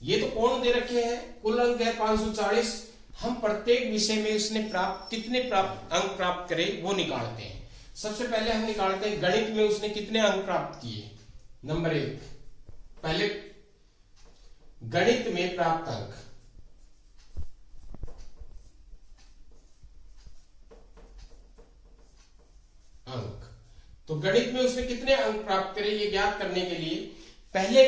ये तो कोण दे रखे हैं, कुल अंक है 540। हम प्रत्येक विषय में उसने कितने अंक प्राप्त करे वो निकालते हैं। सबसे पहले हम निकालते हैं गणित में उसने कितने अंक प्राप्त किए। नंबर 1, पहले गणित में प्राप्त अंक। तो गणित में उसने कितने अंक प्राप्त करे ये ज्ञात करने के लिए पहले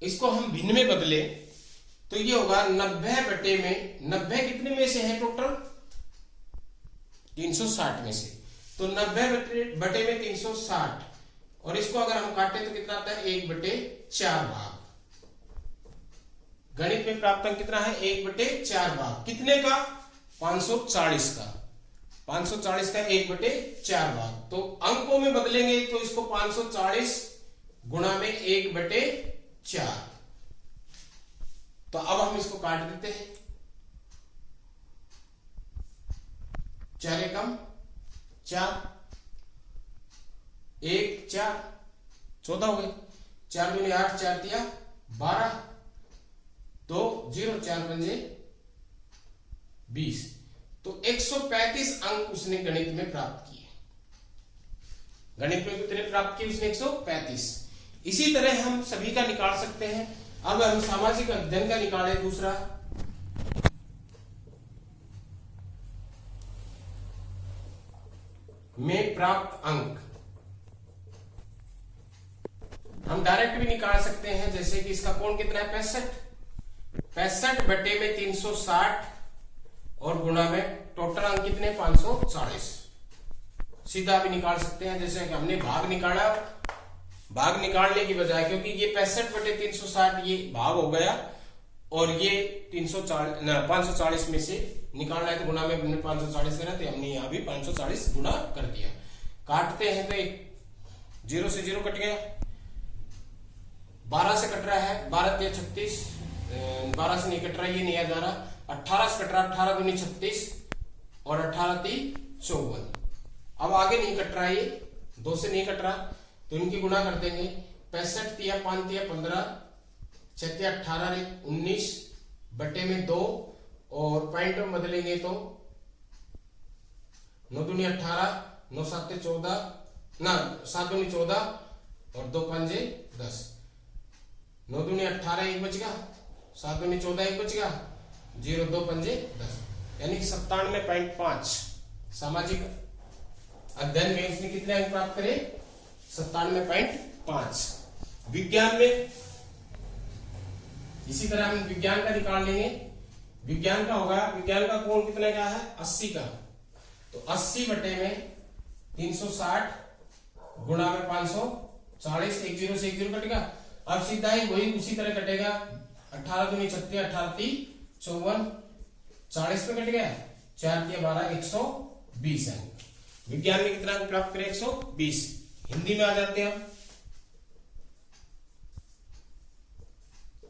इसको हम भिन्न में बदले तो ये होगा 90 बटे में, 90 कितने में से है टोटल 360 में से, तो 90 बटे में 360 और इसको अगर हम काटे तो कितना आता है 1/4 भाग। गणित में प्राप्त अंक कितना है 1/4 भाग, कितने का 540 का, 540 का 1/4 भाग। तो अंकों में बदलेंगे तो इसको 540 गुणा में 1/4। तो अब हम इसको काट देते हैं, 4 एकम 4, 1 4 14 हो गए, 4 दूनी 8, 4 तिया 12, 2 0, 4 पंजे 20। तो 135 अंक उसने गणित में प्राप्त किए। गणित में कितने प्राप्त किए उसने 135। इसी तरह हम सभी का निकाल सकते हैं। अब हम सामाजिक अध्ययन का निकाले दूसरा। में प्राप्त अंक हम डायरेक्ट भी निकाल सकते हैं, जैसे कि इसका कोण कितना है 65 बटे में 360 और गुणा में टोटल अंक कितने 540। सीधा भी निकाल सकते हैं, जैसे कि हमने भाग निकाला, भाग निकालने की बजाय क्योंकि ये 65 बटे 360 ये भाग हो गया और ये 540 में से निकालना है तो गुणा में हमने 540 करना, तो हमने यहाँ भी 540 गुणा कर दिया। काटते हैं तो 0 से 0 कट गया, 12 से कट रहा है, 12 तिया 36, 12 से नहीं कट रहा, ये नहीं आ जा रहा, 18 से कट रहा, 18 दूनी 36 और 18 ती 54। अब आगे नहीं कट रहा, ये 2 से नहीं कट रहा तो इनकी गुणा कर देंगे, 65 तिया 5 तिया 15, 6 तिया 18, 19 बटे में 2 और पॉइंट में बदलेंगे तो 9 दूनी 18, 9 7 14, ना 7 दूनी 14 और 2 पंजे 10, 9 दूनी 18 एक बच गया, 7 दूनी 14 एक बच गया, 0 2 पंजे 10, यानी 97.5। सामाजिक अध्ययन में इसने कितने अंक प्राप्त करे 97.5। विज्ञान में इसी तरह हम विज्ञान का निकाल लेंगे। विज्ञान का होगा, विज्ञान का कोण कितने का है 80 का, तो 80 बटे में 360 गुणा में 540, 1 0 से 1 0 कटेगा। अब सीधा ही वही उसी तरह कटेगा, 18 दूनी 36, 18 ती 54, 40 में कट गया, 4 तिया 12, 120 अंक। विज्ञान में कितना अंक प्राप्त करें 120। हिंदी में आ जाते हैं,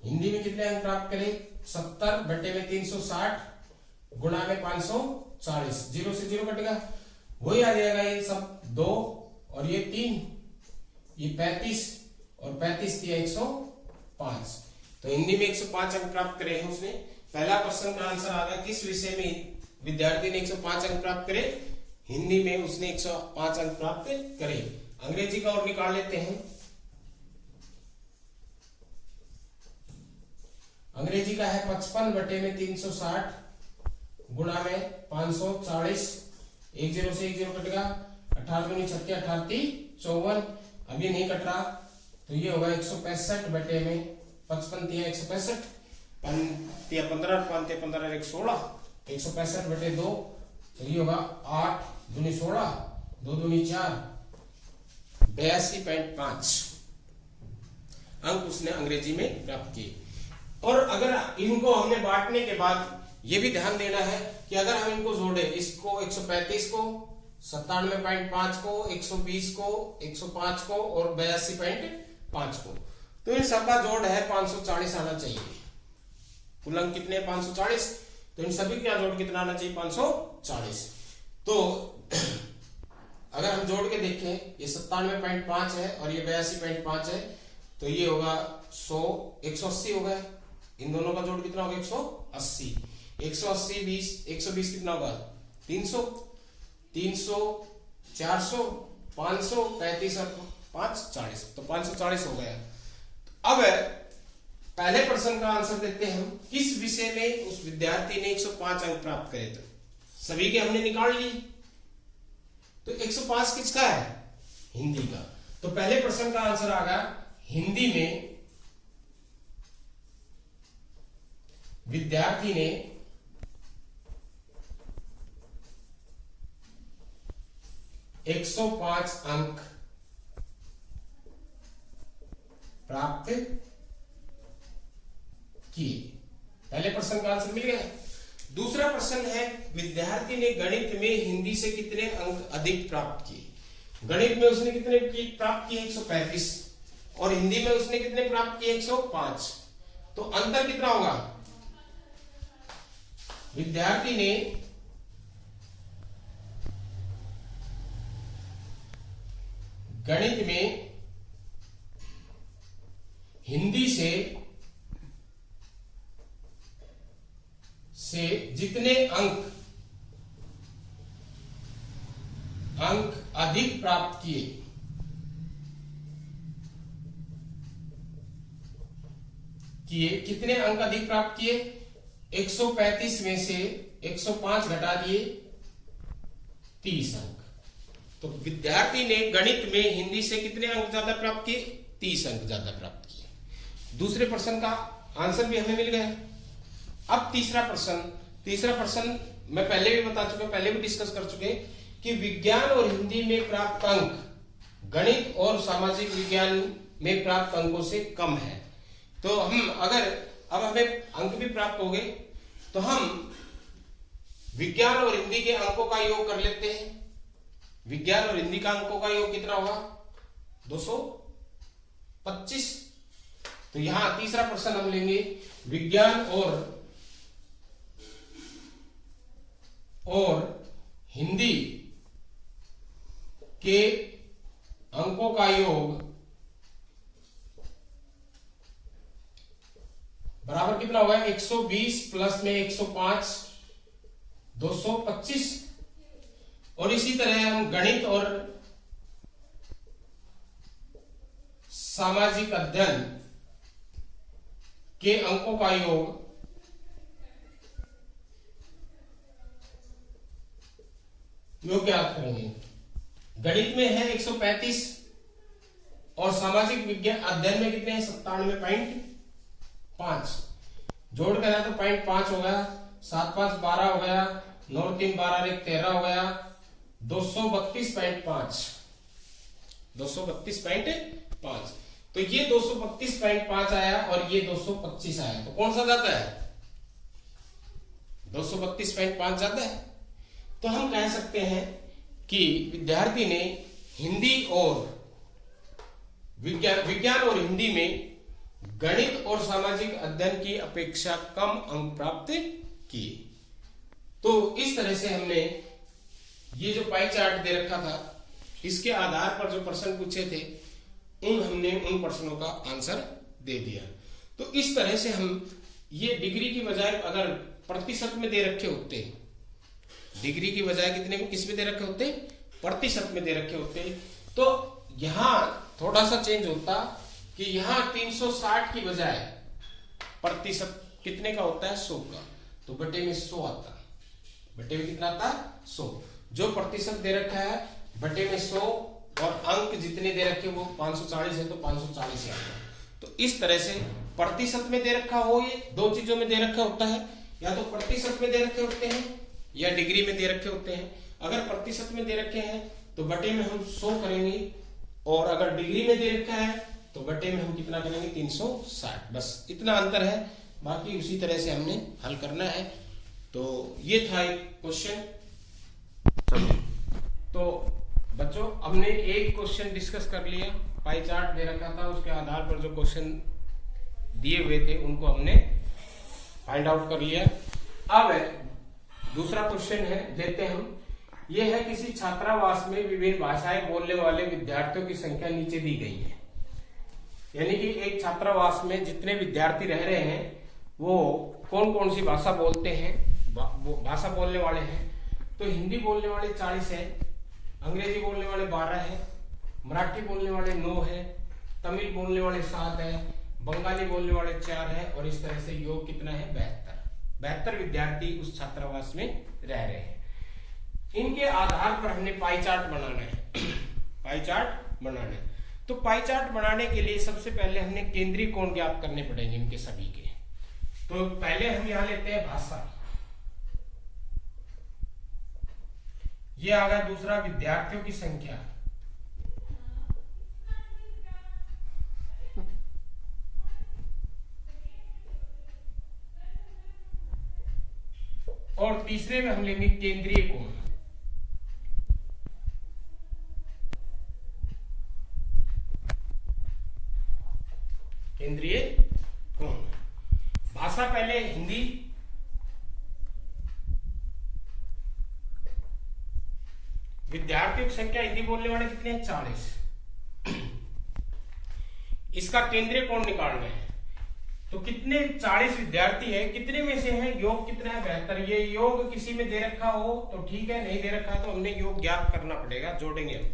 हिंदी में कितने अंक प्राप्त करें 70 बटे में 360 गुणा में 540, 0 से 0 कटेगा, वही आ जाएगा, ये सब 2 और ये 3, ये 35 और 35 दिया 105। तो हिंदी में 105 अंक प्राप्त करे हैं उसने। पहला प्रश्न का आंसर आ गया, किस विषय में विद्यार्थी ने 105 अंक प्राप्त करे, हिंदी में उसने 105 अंक प्राप्त करे। अंग्रेजी का और निकाल लेते हैं। अंग्रेजी का है 55 बटे में 360 गुणा में 540, 1 0 से 1 0 कटेगा, 18 दूनी 36, 18 ती 54, अब ये नहीं कट रहा तो ये होगा 165 बटे में 55 तिया 165, 5 तिया 15, 5 तिया 15, 116, 165 बटे 2, तो ये होगा 8 दूनी 16, 2 दूनी 4, 82.5 अंक उसने अंग्रेजी में प्राप्त किए। और अगर इनको हमने बांटने के बाद ये भी ध्यान देना है कि अगर हम इनको जोड़े, इसको 135 को, 97.5 को, 120 को, 105 को और 82.5 को, तो इन सब का जोड़ है 540 आना चाहिए। कुल अंक कितने 540, तो इन सभी का जोड़ कितना आना चाहिए 540। तो अगर हम जोड़ के देखें, ये 97.5 है और ये 82.5 है, तो ये होगा 100, 180 हो गया। इन दोनों का जोड़ कितना होगा 180। 180 20, 120 कितना होगा 300, 300 400 500 35 और 5 40, तो 540 हो गया। अब पहले प्रश्न का आंसर देते हैं हम, किस विषय में उस विद्यार्थी ने 105 अंक प्राप्त करे। तो सभी के हमने निकाल लिए, तो 105 किसका है, हिंदी का। तो पहले प्रश्न का आंसर आ गया हिंदी में विद्यार्थी ने 105 अंक प्राप्त किए। पहले प्रश्न का आंसर मिल गया। दूसरा प्रश्न है विद्यार्थी ने गणित में हिंदी से कितने अंक अधिक प्राप्त किए। गणित में उसने कितने प्राप्त किए 135 और हिंदी में उसने कितने प्राप्त किए 105। तो अंतर कितना होगा, विद्यार्थी ने गणित में हिंदी से जितने अंक अधिक प्राप्त किए, कितने अंक अधिक प्राप्त किए, 135 में से 105 घटा दिए 30 अंक। तो विद्यार्थी ने गणित में हिंदी से कितने अंक ज्यादा प्राप्त किए, 30 अंक ज्यादा प्राप्त किए। दूसरे प्रश्न का आंसर भी हमें मिल गया। अब तीसरा प्रश्न मैं पहले भी बता चुका, पहले भी डिस्कस कर चुके कि विज्ञान और हिंदी में प्राप्त अंक गणित और सामाजिक विज्ञान में प्राप्त अंकों से कम है। तो हम अगर अब हमें अंक भी प्राप्त हो गए तो हम विज्ञान और हिंदी के अंकों का योग कर लेते हैं। विज्ञान और हिंदी का अंकों का योग कितना होगा 225। तो यहां तीसरा प्रश्न हम लेंगे विज्ञान और हिंदी के अंकों का योग बराबर कितना होगा 120 प्लस में 105 225। और इसी तरह हम गणित और सामाजिक अध्ययन के अंकों का योग ज्ञात करेंगे। गणित में है 135 और सामाजिक विज्ञान अध्ययन में कितने हैं 97.5। जोड़ कर तो 0.5 हो गया, 7 5 12 हो गया, 9 3 12 1 13 हो गया, 232.5। 232.5। तो ये 232.5 आया और ये 225 आया, तो कौन सा ज्यादा है 232.5 ज्यादा है। तो हम कह सकते हैं कि विद्यार्थी ने हिंदी और विज्ञान और हिंदी में गणित और सामाजिक अध्ययन की अपेक्षा कम अंक प्राप्त किए। तो इस तरह से हमने ये जो पाई चार्ट दे रखा था इसके आधार पर जो प्रश्न पूछे थे हमने उन प्रश्नों का आंसर दे दिया। तो इस तरह से हम ये डिग्री की बजाय अगर प्रतिशत में दे रखे होते, डिग्री की बजाय कितने में किस में दे रखे होते प्रतिशत में दे रखे होते, तो यहां थोड़ा सा चेंज होता कि यहां 360 की बजाय प्रतिशत कितने का होता है 100 का, तो बटे में 100 आता, बटे में कितना आता 100। जो प्रतिशत दे रखा है बटे में 100 और अंक जितने दे रखे वो 540 है तो 540 आता। तो इस तरह से प्रतिशत में दे रखा हो, ये दो चीजों में दे रखा होता है, या तो प्रतिशत में दे रखे होते हैं या डिग्री में दे रखे होते हैं। अगर प्रतिशत में दे रखे हैं तो बटे में हम 100 करेंगे और अगर डिग्री में दे रखा है तो बटे में हम कितना करेंगे 360। बस इतना अंतर है, बाकी उसी तरह से हमने हल करना है। तो ये था एक क्वेश्चन। तो बच्चों हमने एक क्वेश्चन डिस्कस कर लिया, पाई चार्ट दे रखा था उसके आधार पर जो क्वेश्चन दिए हुए थे उनको हमने फाइंड आउट कर लिया। अब दूसरा क्वेश्चन है देते हम, यह है किसी छात्रावास में विभिन्न भाषाएं बोलने वाले विद्यार्थियों की संख्या नीचे दी गई है। यानी कि एक छात्रावास में जितने विद्यार्थी रह रहे हैं वो कौन कौन सी भाषा बोलते हैं, भाषा बोलने वाले हैं। तो हिंदी बोलने वाले 40 है, अंग्रेजी बोलने वाले 12 है, मराठी बोलने वाले 9 है, तमिल बोलने वाले 7 है, बंगाली बोलने वाले 4 है, और इस तरह से योग कितना है 72 विद्यार्थी उस छात्रावास में रह रहे हैं। इनके आधार पर हमने पाई चार्ट बनाना है पाई चार्ट बनाना है। तो पाई चार्ट बनाने के लिए सबसे पहले हमने केंद्रीय कोण ज्ञात करने पड़ेंगे इनके सभी के। तो पहले हम यहां लेते हैं भाषा, ये आ गया। दूसरा विद्यार्थियों की संख्या, और तीसरे में हम लेंगे केंद्रीय कोण। केंद्रीय कोण, भाषा पहले हिंदी, विद्यार्थियों की संख्या हिंदी बोलने वाले कितने हैं 40। इसका केंद्रीय कोण निकालना है। तो कितने 40 विद्यार्थी है, कितने में से है योग कितना है 72। ये योग किसी में दे रखा हो तो ठीक है, नहीं दे रखा है तो हमने योग ज्ञात करना पड़ेगा, जोड़ेंगे हम।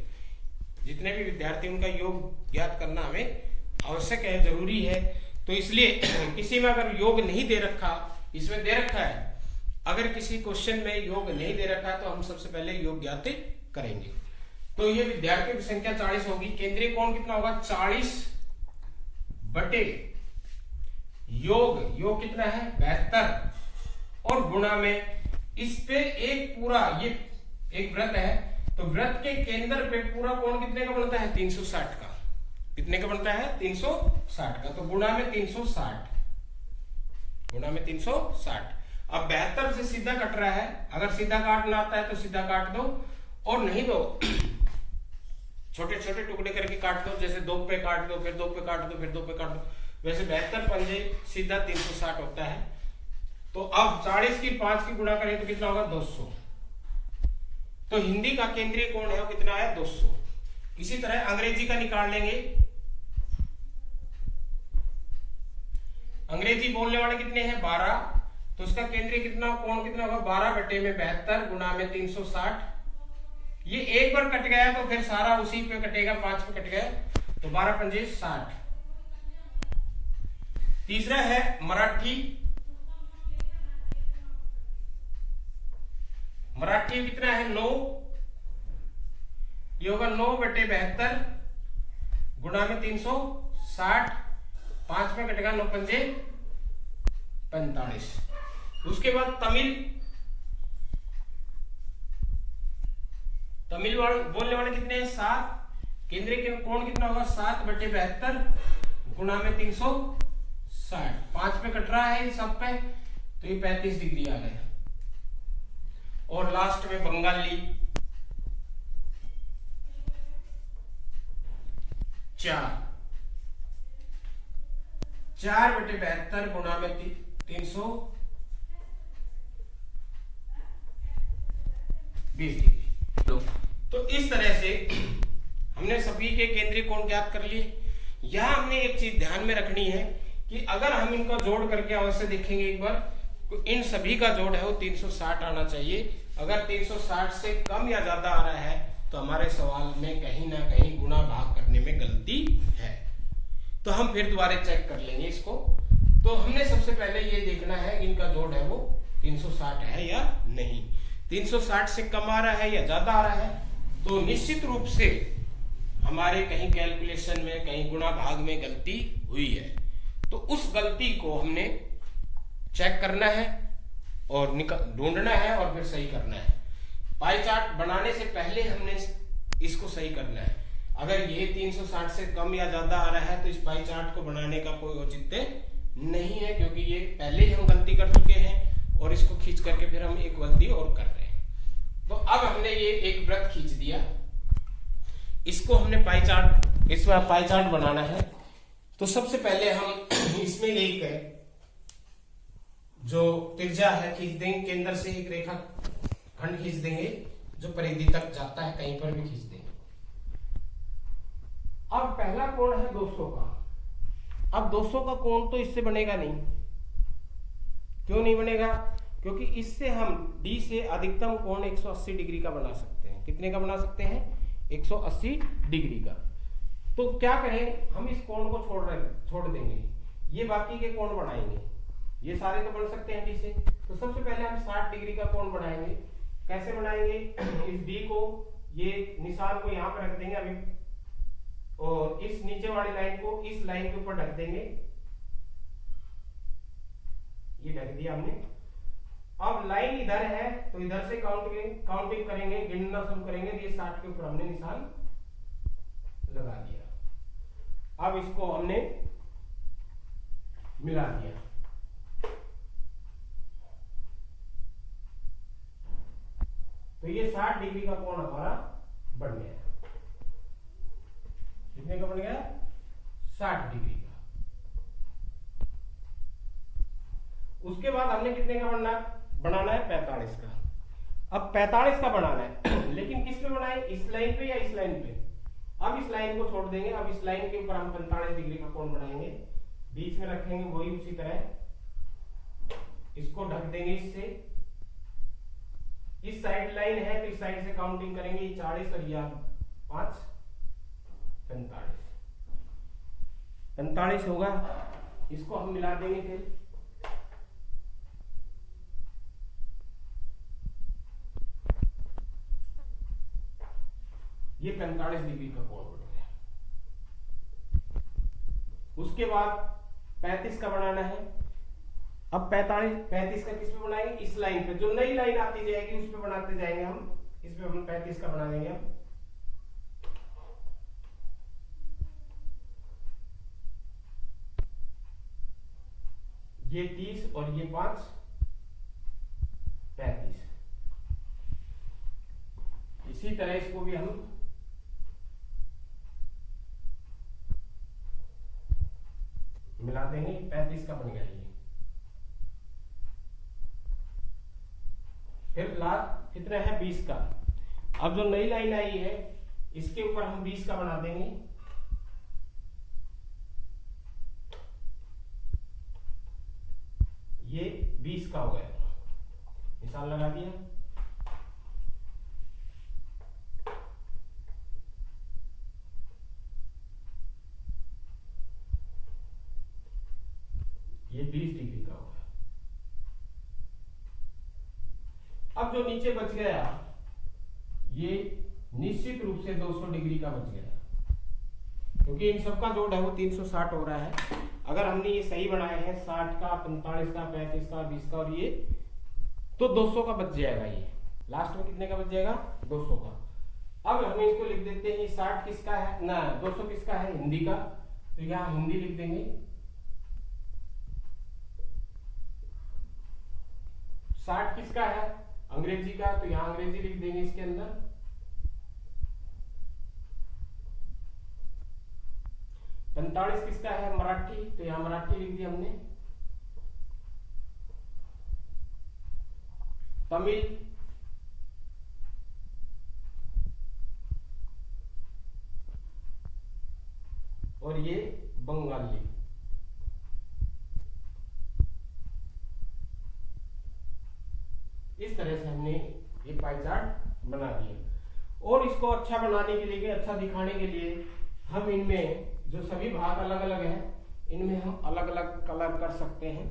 जितने भी विद्यार्थी उनका योग ज्ञात करना हमें आवश्यक है, जरूरी है। तो इसलिए किसी में अगर योग नहीं दे रखा, इसमें दे रखा है, अगर किसी क्वेश्चन में योग नहीं दे रखा है तो हम सबसे पहले योग ज्ञात करेंगे। तो ये विद्यार्थियों की संख्या 40 होगी। केंद्रीय कोण कितना होगा 40 बटे योग कितना है 72, और गुणा में इस पे एक पूरा, ये एक वृत्त है तो वृत्त के केंद्र पे पूरा कोण कितने का बनता है 360 का। कितने का बनता है 360 का। तो गुणा में 360, गुणा में 360। अब 72 से सीधा कट रहा है, अगर सीधा काटना आता है तो सीधा काट दो, और नहीं दो छोटे छोटे टुकड़े करके काट दो, जैसे 2 पे काट दो, फिर 2 पे काट दो, फिर 2 पे काट दो। वैसे 72 पंजे सीधा 360 होता है। तो अब 40 की 5 की गुणा करें तो कितना होगा 200। तो हिंदी का केंद्रीय कोण है वो कितना है 200। इसी तरह अंग्रेजी का निकाल लेंगे। अंग्रेजी बोलने वाले कितने हैं 12, तो उसका केंद्रीय कितना कोण कितना होगा 12 बटे में 72 गुणा में 360। ये एक बार कट गया तो फिर सारा उसी पे कटेगा, 5 पे कट गया तो 12 पंजे 60। तीसरा है मराठी, मराठी कितना है 9, ये होगा 9 बटे 72 गुणा में 360, 5 में कटेगा 9 पंजे 45। उसके बाद तमिल, तमिल बोलने वाले कितने हैं 7, केंद्रीय के कोण कितना होगा 7 बटे 72 गुणा में 360, 5 पे कट रहा है इन सब पे तो ये 35 डिग्री आ गया। और लास्ट में बंगाली 4 बटे 72 गुणा में 320 डिग्री। तो इस तरह से हमने सभी के केंद्रीय कोण ज्ञात कर लिए। यहां हमने एक चीज ध्यान में रखनी है कि अगर हम इनका जोड़ करके अवश्य देखेंगे एक बार, तो इन सभी का जोड़ है वो 360 आना चाहिए। अगर 360 से कम या ज्यादा आ रहा है तो हमारे सवाल में कहीं ना कहीं गुणा भाग करने में गलती है। तो हम फिर दोबारा चेक कर लेंगे इसको। तो हमने सबसे पहले ये देखना है इनका जोड़ है वो 360 है या नहीं। 360 से कम आ रहा है या ज्यादा आ रहा है तो निश्चित रूप से हमारे कहीं कैलकुलेशन में, कहीं गुणा भाग में गलती हुई है। तो उस गलती को हमने चेक करना है और ढूंढना है और फिर सही करना है। पाई चार्ट बनाने से पहले हमने इसको सही करना है। अगर ये 360 से कम या ज्यादा आ रहा है तो इस पाई चार्ट को बनाने का कोई औचित्य नहीं है, क्योंकि ये पहले ही हम गलती कर चुके हैं और इसको खींच करके फिर हम एक गलती और कर रहे हैं। तो अब हमने ये एक वृत्त खींच दिया, इसको हमने पाई चार्ट, इसमें पाई चार्ट बनाना है। तो सबसे पहले हम इसमें एक जो त्रिज्या है खींच देंगे, केंद्र से एक रेखा खंड खींच देंगे जो परिधि तक जाता है, कहीं पर भी खींच देंगे। अब पहला कोण है 200 का, अब 200 का कोण तो इससे बनेगा नहीं। क्यों नहीं बनेगा? क्योंकि इससे हम D से अधिकतम कोण 180 डिग्री का बना सकते हैं। कितने का बना सकते हैं? 180 डिग्री का। तो क्या करें, हम इस कोण को छोड़ देंगे, ये बाकी के कोण बनाएंगे। ये सारे तो बन सकते हैं D से। तो सबसे पहले हम 60 डिग्री का कोण बनाएंगे। कैसे बनाएंगे? इस D को, ये निशान को यहाँ पर रख देंगे अभी, और इस नीचे वाली लाइन को इस लाइन के ऊपर ढक देंगे। ये ढक दिया हमने। अब लाइन इधर है तो इधर से काउंटिंग करेंगे, गिनना शुरू करेंगे। ये 60 के ऊपर हमने निशान लगा दिया। अब इसको हमने मिला दिया। तो ये 60 डिग्री का कोण हमारा बन गया। कितने का बन गया? 60 डिग्री का। उसके बाद हमने कितने का बनाना है? 45 का। अब 45 का बनाना है लेकिन किस पे बनाए? इस लाइन पे या इस लाइन पे? अब इस लाइन को छोड़ देंगे। अब इस लाइन के ऊपर हम 45 डिग्री का कोण बनाएंगे। बीच में रखेंगे वही उसी तरह, इसको ढक देंगे इससे। इस साइड लाइन है तो इस साइड से काउंटिंग करेंगे, 40 और यह 5, 45 होगा। इसको हम मिला देंगे फिर। ये 45 डिग्री का कोण बन गया। उसके बाद 35 का बनाना है। अब 35 का किस पे बनाएंगे? इस लाइन पे। जो नई लाइन आती जाएगी उस पे बनाते जाएंगे हम। इस पे हम 35 का बना देंगे हम। ये 30 और ये 5, 35। इसी तरह इसको भी हम मिला देंगे। 35 का बन गया ये। फिर लास्ट कितना है? 20 का। अब जो नई लाइन आई है इसके ऊपर हम 20 का बना देंगे। ये 20 का हो गया, निशान लगा दिया। ये 20 डिग्री का होगा। अब जो नीचे बच गया ये निश्चित रूप से 200 डिग्री का बच गया, क्योंकि इन सबका जोड़ है वो 360 हो रहा है। अगर हमने ये सही बनाए हैं 60 का, 45 का, 35 का, 20 का और ये, तो 200 का बच जाएगा। ये लास्ट में कितने का बच जाएगा? 200 का। अब हम इसको लिख देते हैं। 60 किसका है ना, 200 किसका है? हिंदी का। तो यहां हिंदी लिख देंगे। 60 किसका है? अंग्रेजी का। तो यहां अंग्रेजी लिख देंगे इसके अंदर। 45 किसका है? मराठी। तो यहां मराठी लिख दिया हमने। तमिल, और ये बंगाली। इस तरह से हमने ये पाई चार्ट बना दिया। और इसको अच्छा बनाने के लिए, अच्छा दिखाने के लिए, हम इनमें जो सभी भाग अलग अलग हैं, इनमें हम अलग अलग कलर कर सकते हैं।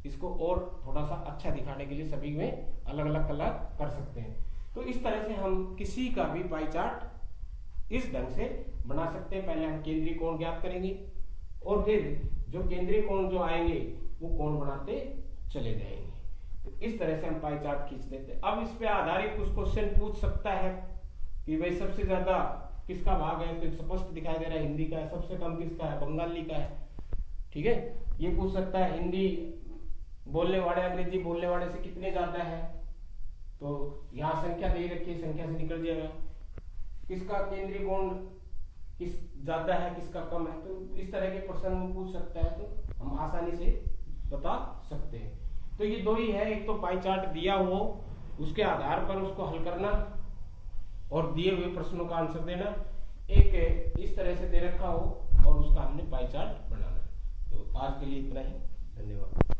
इसको और थोड़ा सा अच्छा दिखाने के लिए सभी में अलग अलग कलर कर सकते हैं। तो इस तरह से हम किसी का भी पाई चार्ट इस ढंग से बना सकते हैं। पहले हम केंद्रीय कोण ज्ञात करेंगे और फिर जो केंद्रीय कोण जो आएंगे वो कोण बनाते चले जाएंगे। तो इस तरह से हम पाई चार्ट खींच देते हैं। अब इस पे आधारित कुछ क्वेश्चन पूछ सकता है कि भाई सबसे ज्यादा किसका भाग है? तो स्पष्ट दिखाई दे रहा है हिंदी का है। सबसे कम किसका है? बंगाली का है। ठीक है, ये पूछ सकता है हिंदी बोलने वाले अंग्रेजी बोलने वाले से कितने ज्यादा है? तो यहाँ संख्या दे रखी है, संख्या से निकल जाएगा। किसका केंद्रीय कोण किस ज्यादा है, किसका कम है? तो इस तरह के प्रश्न वो पूछ सकता है, तो हम आसानी से बता सकते हैं। तो ये दो ही है, एक तो पाई चार्ट दिया हो उसके आधार पर उसको हल करना और दिए हुए प्रश्नों का आंसर देना, एक इस तरह से दे रखा हो और उसका हमने पाई चार्ट बनाना। आज के लिए इतना ही। धन्यवाद।